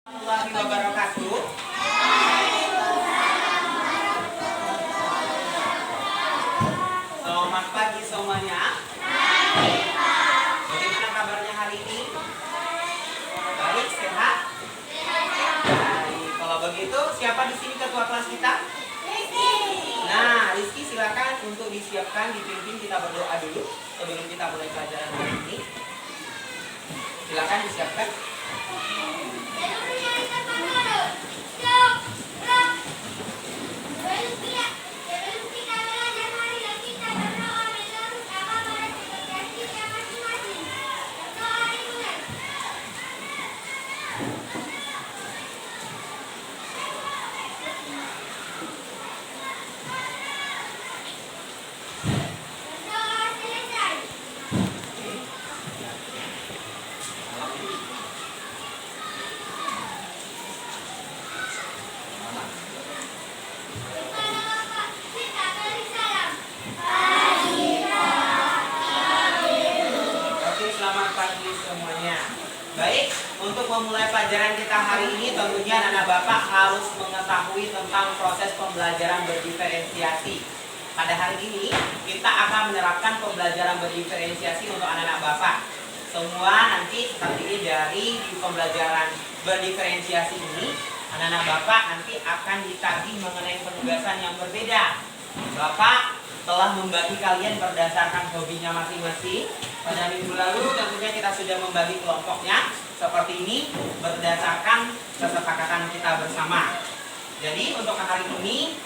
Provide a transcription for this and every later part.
Warahmatullahi wabarakatuh. Selamat pagi semuanya. Bagaimana kabarnya hari ini? Baik, sehat? Baik. Kalau begitu, siapa di sini ketua kelas kita? Nah, Rizky silakan untuk disiapkan, dipimpin kita berdoa dulu sebelum kita mulai pelajaran hari ini. Silakan disiapkan. Baik, untuk memulai pelajaran kita hari ini tentunya anak bapak harus mengetahui tentang proses pembelajaran berdiferensiasi. Pada hari ini kita akan menerapkan pembelajaran berdiferensiasi untuk anak-anak bapak. Semua nanti terdiri dari pembelajaran berdiferensiasi ini, anak-anak bapak nanti akan ditagih mengenai penugasan yang berbeda. Bapak telah membagi kalian berdasarkan hobinya masing-masing. Pada minggu lalu tentunya kita sudah membagi kelompoknya seperti ini berdasarkan kesepakatan kita bersama. Jadi untuk hari ini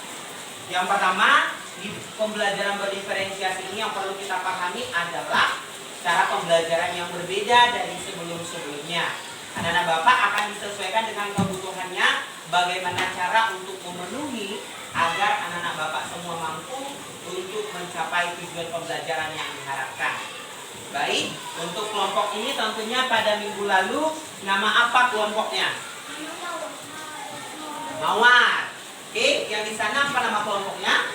yang pertama di pembelajaran berdiferensiasi ini yang perlu kita pahami adalah cara pembelajaran yang berbeda dari sebelum-sebelumnya. Anak-anak bapak akan disesuaikan dengan kebutuhannya, bagaimana cara untuk memenuhi agar anak-anak bapak semua mampu untuk mencapai tujuan pembelajaran yang diharapkan. Baik, untuk kelompok ini tentunya pada minggu lalu nama apa kelompoknya? Mawar. Oke, yang di sana apa nama kelompoknya?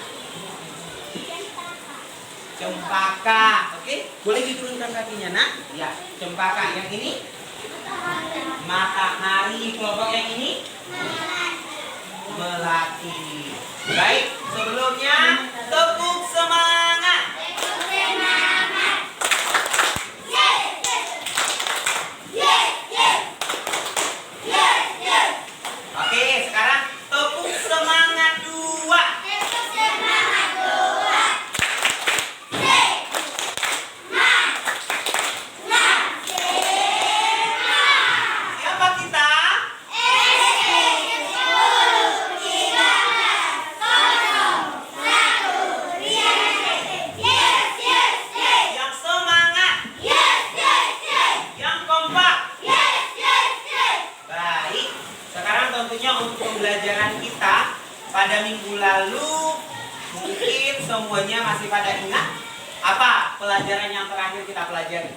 Cempaka. Oke, boleh diturunkan kakinya, nak? Ya, cempaka. Yang ini? Matahari. Kelompok yang ini? Melati. Baik, sebelumnya tepuk semangat. Oke, sekarang tepuk semangat dua. Siapa kita? Yang semangat. Yang kompak. Baik, sekarang tentunya untuk pembelajaran kita pada minggu lalu mungkin semuanya masih pada ingat apa pelajaran yang terakhir kita pelajari?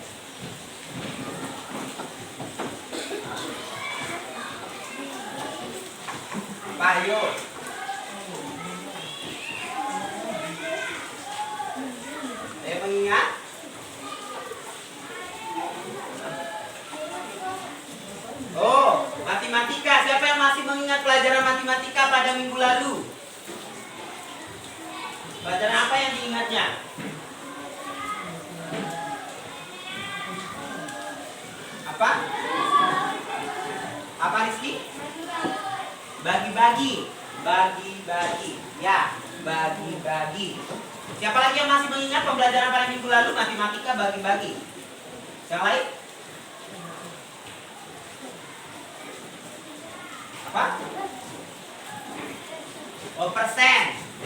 Apa, ayo? Saya mengingat. Oh, matematika. Siapa yang masih mengingat pelajaran matematika pada minggu lalu? Pelajaran apa yang diingatnya? Apa? Apa, Rizky? Bagi-bagi. Bagi-bagi. Ya, bagi-bagi. Siapa lagi yang masih mengingat pembelajaran pada minggu lalu matematika bagi-bagi? Yang lain? Apa? Oh, persen.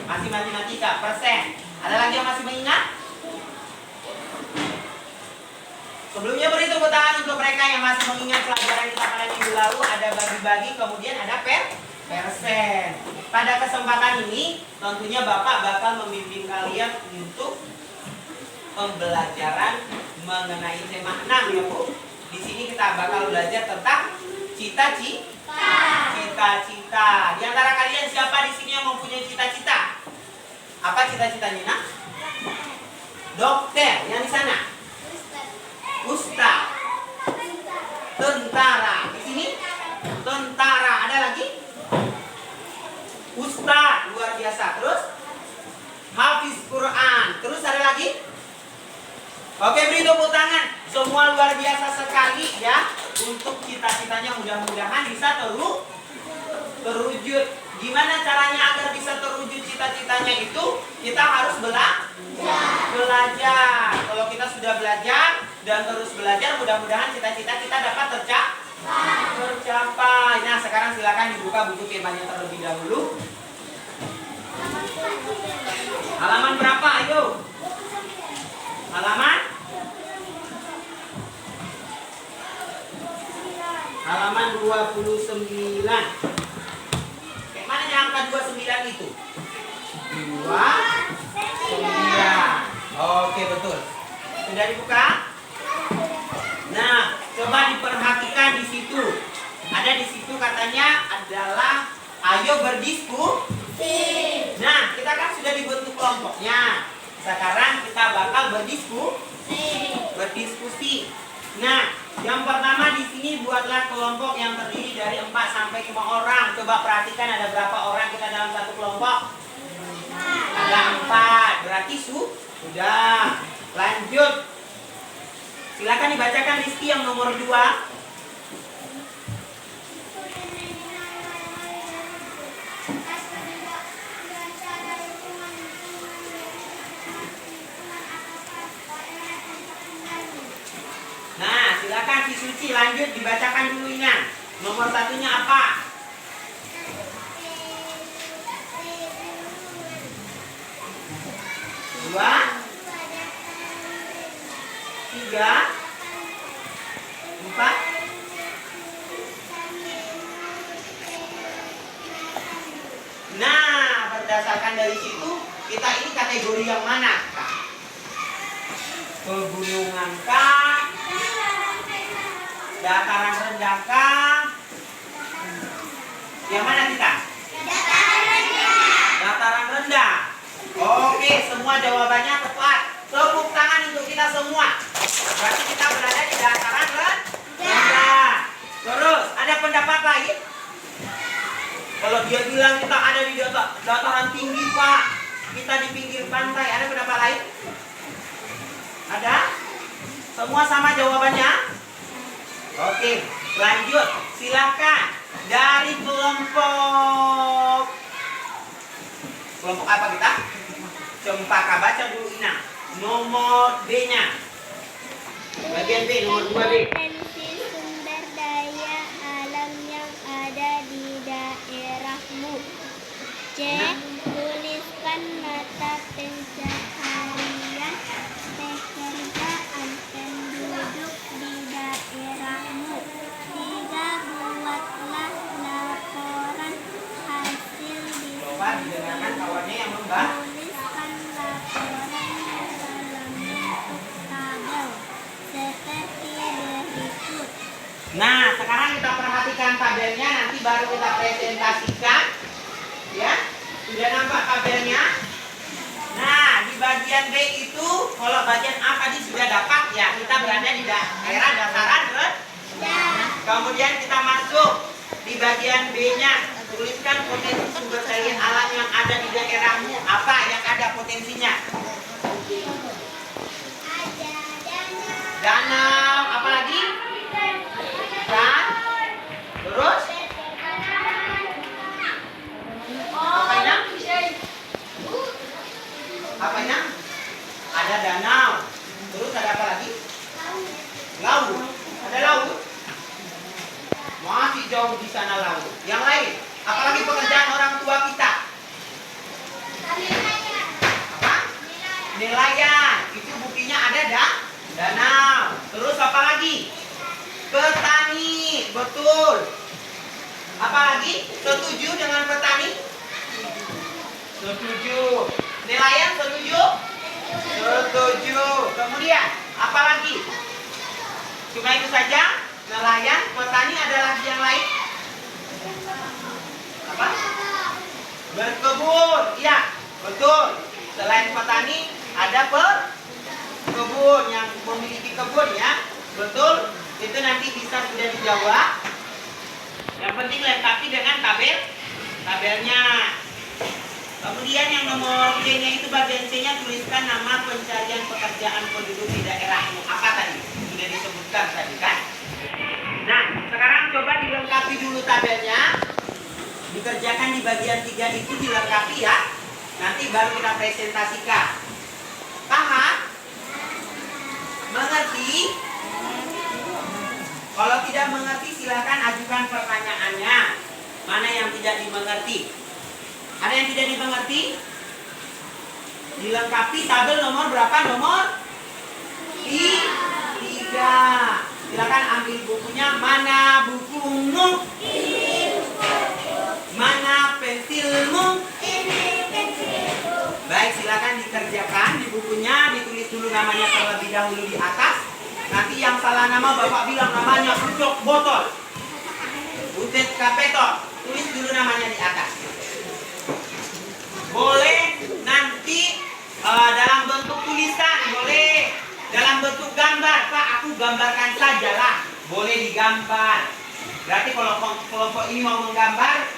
Masih matematika, persen. Ada lagi yang masih mengingat? Sebelumnya beri tepuk tangan untuk mereka yang masih mengingat pelajaran kita pada minggu lalu. Ada bagi-bagi, kemudian ada persen. Pada kesempatan ini tentunya Bapak bakal membimbing kalian untuk pembelajaran mengenai tema 6 ya Bu. Di sini kita bakal belajar tentang cita-cita. Di antara kalian siapa di sini yang mempunyai cita-cita? Apa cita-citanya, nak? Dokter. Yang di sana? Ustaz. Tentara. Di sini? Tentara. Oke, beri tepuk tangan. Semua luar biasa sekali ya. Untuk cita-citanya mudah-mudahan bisa terwujud. Gimana caranya agar bisa terwujud cita-citanya itu? Kita harus belajar. Kalau kita sudah belajar dan terus belajar, mudah-mudahan cita-cita kita dapat tercapai. Nah, sekarang silakan dibuka buku temanya terlebih dahulu. Halaman berapa? Ayo. Halaman 29. Kayak mana yang angka 29 itu? 29. Oke, betul. Sudah dibuka? Nah, coba diperhatikan di situ. Ada di situ katanya adalah ayo berdiskusi. Nah, kita kan sudah dibentuk kelompoknya. Sekarang kita bakal berdiskusi. Nah, yang pertama di sini buatlah kelompok yang terdiri dari 4 sampai 5 orang. Coba perhatikan ada berapa orang kita dalam satu kelompok? Ada 4. Berarti sudah. Lanjut. Silakan dibacakan Rizky yang nomor 2. Nah, silakan si Suci lanjut dibacakan dulu Ina. Nomor 1-nya apa? 2, 3, 4. Nah, berdasarkan dari situ kita ini kategori yang mana? Pegunungan kah? Dataran rendah kah? Yang mana kita? Dataran rendah. Oke, semua jawabannya tepat. Tepuk tangan untuk kita semua. Berarti kita berada di dataran rendah. Terus, ada pendapat lain? Kalau dia bilang kita ada di dataran tinggi, Pak, kita di pinggir pantai, ada pendapat lain? Ada? Semua sama jawabannya? Oke, lanjut. Silakan dari kelompok apa kita? Cempaka, baca dulu Ina. Nomor B-nya. Bagian B, nomor 2B. Potensi sumber daya alam yang ada di daerahmu. C. Tuliskan mata pencaharian pekerjaan penduduk di daerahmu. 3. Buatlah laporan hasil di Coba didengarkan kawannya yang membahas. Tuliskan laporan dalam bentuk tabel seperti berikut. Nah, sekarang kita perhatikan tabelnya, nanti baru kita presentasikan. Ya, sudah nampak tabelnya? Nah, di bagian B itu, kalau bagian A tadi sudah dapat ya, kita berada di daerah dataran rendah. Kemudian kita masuk di bagian B-nya, tuliskan potensi sumber daya alam yang ada di daerahmu. Apa yang ada potensinya? Danau, apa lagi? Dan terus apanya? Ada danau. Terus ada apa lagi? Laut. Ada laut. Masih jauh di sana laut. Yang lain, apalagi pekerjaan orang tua kita? Apa? Nelayan. Itu buktinya ada danau. Terus apa lagi? Petani. Betul. Apa lagi? Setuju dengan petani? Setuju. Nelayan setuju? Setuju. Kemudian apa lagi? Cuma itu saja? Nelayan, petani, ada lagi yang lain? Apa? Berkebun. Iya, betul. Selain petani ada pekebun yang memiliki kebun ya. Betul. Itu nanti bisa sudah dijawab. Yang penting lengkapi dengan tabelnya. Kemudian yang nomor C-nya itu bagian C-nya tuliskan nama pencarian pekerjaan penduduk di daerahmu. Apa tadi? Sudah disebutkan tadi kan? Nah, sekarang coba dilengkapi dulu tabelnya. Dikerjakan di bagian 3 itu dilengkapi ya. Nanti baru kita presentasikan. Paham? Mengerti? Kalau tidak mengerti silahkan ajukan pertanyaannya. Mana yang tidak dimengerti? Ada yang tidak dimengerti? Dilengkapi tabel nomor berapa? Nomor 3. Silakan ambil bukunya. Mana bukumu? Mana pensilmu? Baik, silakan dikerjakan di bukunya. Ditulis dulu namanya terlebih dahulu di atas. Nanti yang salah nama Bapak bilang namanya Ucok Botol, Butet Kapetor. Tulis dulu namanya di atas. Boleh nanti dalam bentuk tulisan, boleh dalam bentuk gambar. Pak, aku gambarkan saja lah. Boleh digambar. Berarti kalau kelompok ini mau menggambar,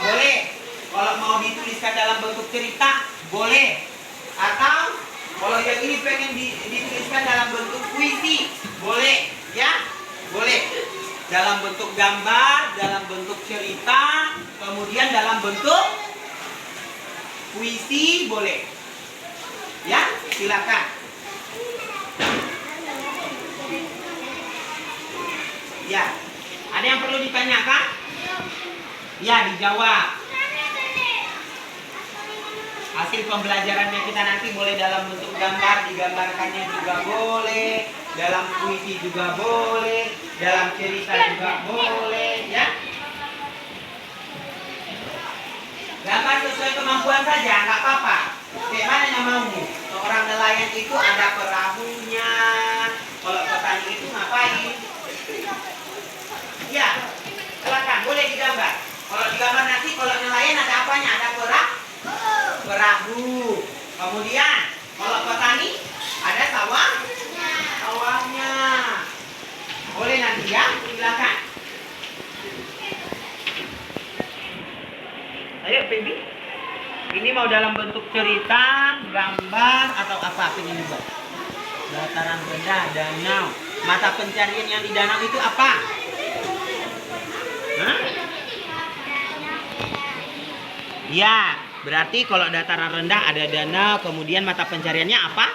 boleh. Kalau mau dituliskan dalam bentuk cerita, boleh. Atau kalau yang ini pengen dituliskan dalam bentuk puisi, boleh. Ya, boleh. Dalam bentuk gambar, dalam bentuk cerita, kemudian dalam bentuk puisi, boleh. Ya, silakan. Ya, ada yang perlu ditanyakan? Ya, dijawab. Hasil pembelajarannya kita nanti boleh dalam bentuk gambar, digambarkannya juga boleh, dalam puisi juga boleh, dalam cerita juga boleh, ya. Gambar sesuai kemampuan saja, nggak apa-apa. Kayak mana yang maumu? Seorang nelayan itu ada perahunya. Kalau petani itu ngapain? Ya, silakan, boleh digambar. Kalau digambar nanti, kalau nelayan ada apanya? Ada perahu. Kemudian kalau petani ada sawahnya. Boleh nanti ya, silakan. Ayo baby. Ini mau dalam bentuk cerita, gambar atau apa pengen dibuat? Dataran rendah, danau. Mata pencarian yang di danau itu apa? Hah? Ya. Berarti kalau dataran rendah ada danau, kemudian mata pencariannya apa?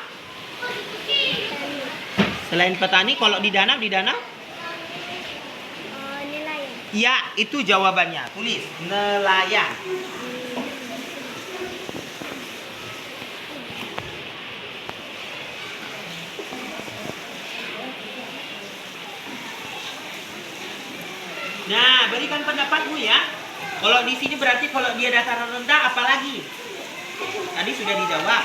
Selain petani, kalau di danau? Nelayan. Ya, itu jawabannya. Tulis, nelayan. Nah, berikan pendapatmu ya. Kalau di sini berarti kalau dia dataran rendah apalagi? Tadi sudah dijawab.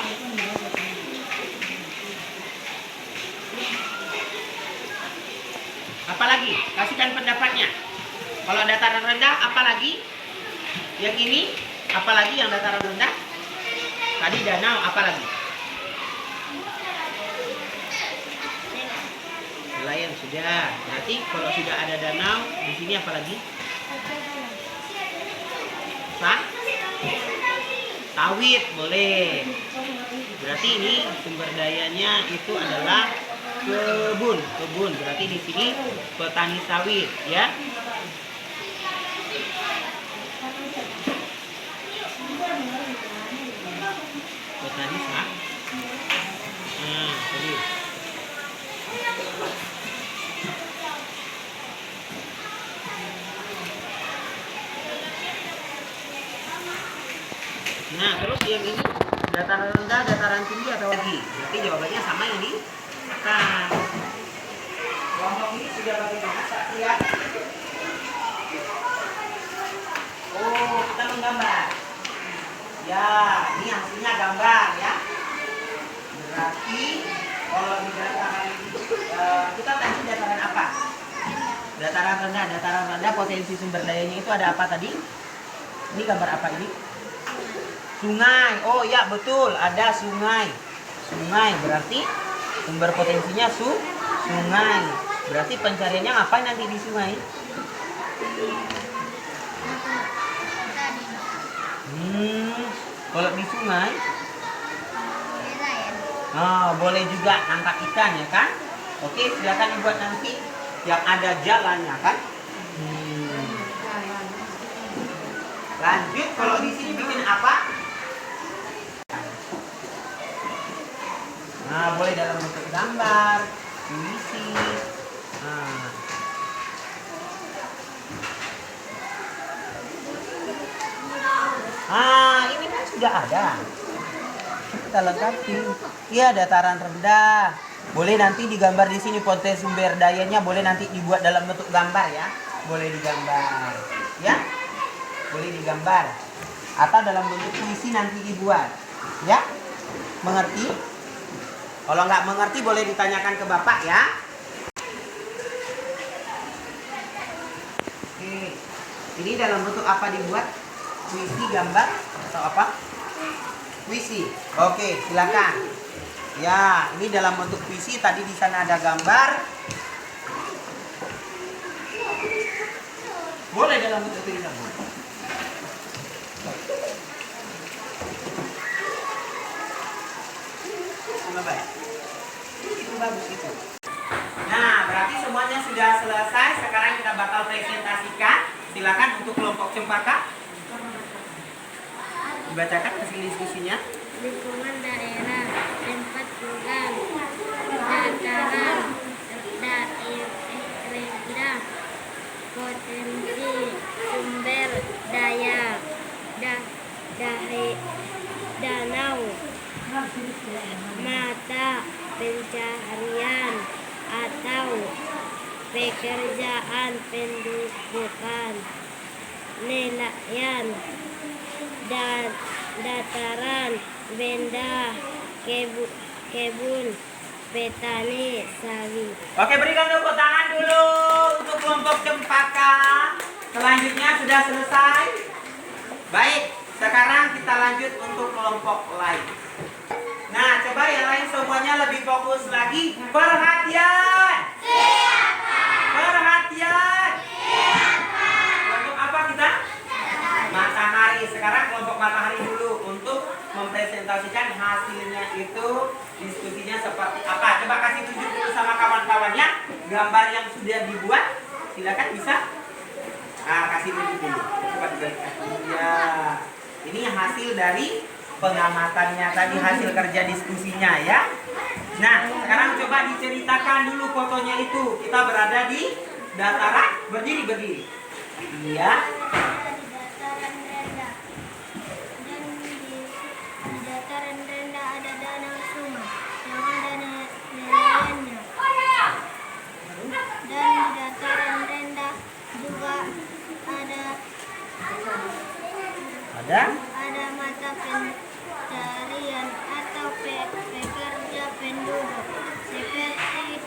Apalagi? Kasihkan pendapatnya. Kalau dataran rendah apalagi? Yang ini apalagi yang dataran rendah? Tadi danau apalagi? Nelayan sudah. Berarti kalau sudah ada danau di sini apalagi? Sawit boleh. Berarti ini sumber dayanya itu adalah kebun. Berarti di sini petani sawit, ya. Petani sawit. Tadi. Nah, terus yang ini dataran rendah, dataran tinggi atau lagi? Berarti jawabannya sama yang di atas. Kelompok ini sudah bagaimana? Saya lihat. Oh, kita menggambar. Ya, ini hasilnya gambar ya. Berarti kalau di dataran kita tadi dataran apa? Dataran rendah potensi sumber dayanya itu ada apa tadi? Ini gambar apa ini? Sungai. Oh ya betul, ada sungai. Sungai berarti sumber potensinya sungai. Berarti pencariannya apa nanti di sungai? Kalau di sungai, Nelayan. boleh juga nangkap ikan ya kan? Oke, silakan dibuat nanti yang ada jalannya kan? Lanjut, kalau di sini bikin apa? Nah, boleh dalam bentuk gambar, puisi. Ini kan sudah ada. Kita lengkapi. Iya, dataran rendah. Boleh nanti digambar di sini potensi sumber dayanya, boleh nanti dibuat dalam bentuk gambar ya. Boleh digambar. Ya? Boleh digambar. Atau dalam bentuk puisi nanti dibuat. Ya? Mengerti? Kalau nggak mengerti boleh ditanyakan ke Bapak ya. Oke. Ini dalam bentuk apa dibuat? Puisi, gambar atau apa? Puisi. Oke, silakan. Ya, ini dalam bentuk puisi. Tadi di sana ada gambar. Boleh dalam bentuk tulisan. Baik. Itu bagus itu. Nah, berarti semuanya sudah selesai. Sekarang kita bakal presentasikan. Silakan untuk kelompok cempaka. Dibacakan hasil diskusinya. Lingkungan daerah tempat tinggal, dataran rendah, potensi sumber daya, danau, mata pencaharian atau pekerjaan pendudukan, nelayan, dan dataran rendah, kebun, petani, sawit. Oke, berikan tepuk tangan dulu untuk kelompok cempaka. Selanjutnya sudah selesai. Baik, sekarang kita lanjut untuk kelompok lain. Nah, coba yang lain semuanya lebih fokus lagi. Perhatian. Perhatian. Kelompok apa kita? Matahari. Sekarang kelompok matahari dulu untuk mempresentasikan hasilnya itu diskusinya seperti apa. Coba kasih tunjuk dulu sama kawan-kawannya gambar yang sudah dibuat. Silakan bisa. Nah, kasih tunjuk dulu. Coba dibalikan. Ya. Ini hasil dari pengamatannya tadi, hasil kerja diskusinya ya. Nah, sekarang coba diceritakan dulu fotonya itu. Kita berada di dataran, berdiri. Iya. Ada mata pencarian atau pekerja penduduk seperti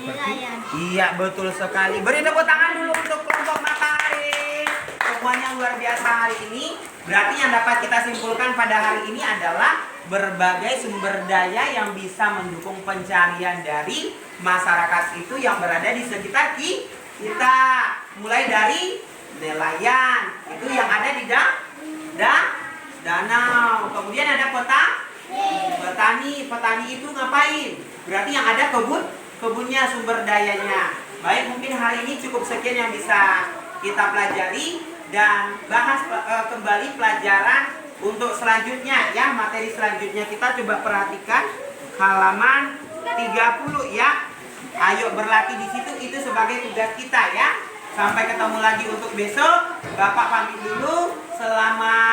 nelayan. Iya, betul sekali. Beri tepuk tangan dulu untuk kelompok matahari. Semuanya luar biasa hari ini. Berarti yang dapat kita simpulkan pada hari ini adalah berbagai sumber daya yang bisa mendukung pencarian dari masyarakat itu yang berada di sekitar kita. Mulai dari nelayan, itu yang ada di danau. Kemudian ada petani itu ngapain? Berarti yang ada kebunnya, sumber dayanya. Baik, mungkin hari ini cukup sekian yang bisa kita pelajari dan bahas kembali pelajaran untuk selanjutnya ya, materi selanjutnya kita coba perhatikan halaman 30 ya. Ayo berlatih di situ, itu sebagai tugas kita ya. Sampai ketemu lagi untuk besok. Bapak pamit dulu. Selamat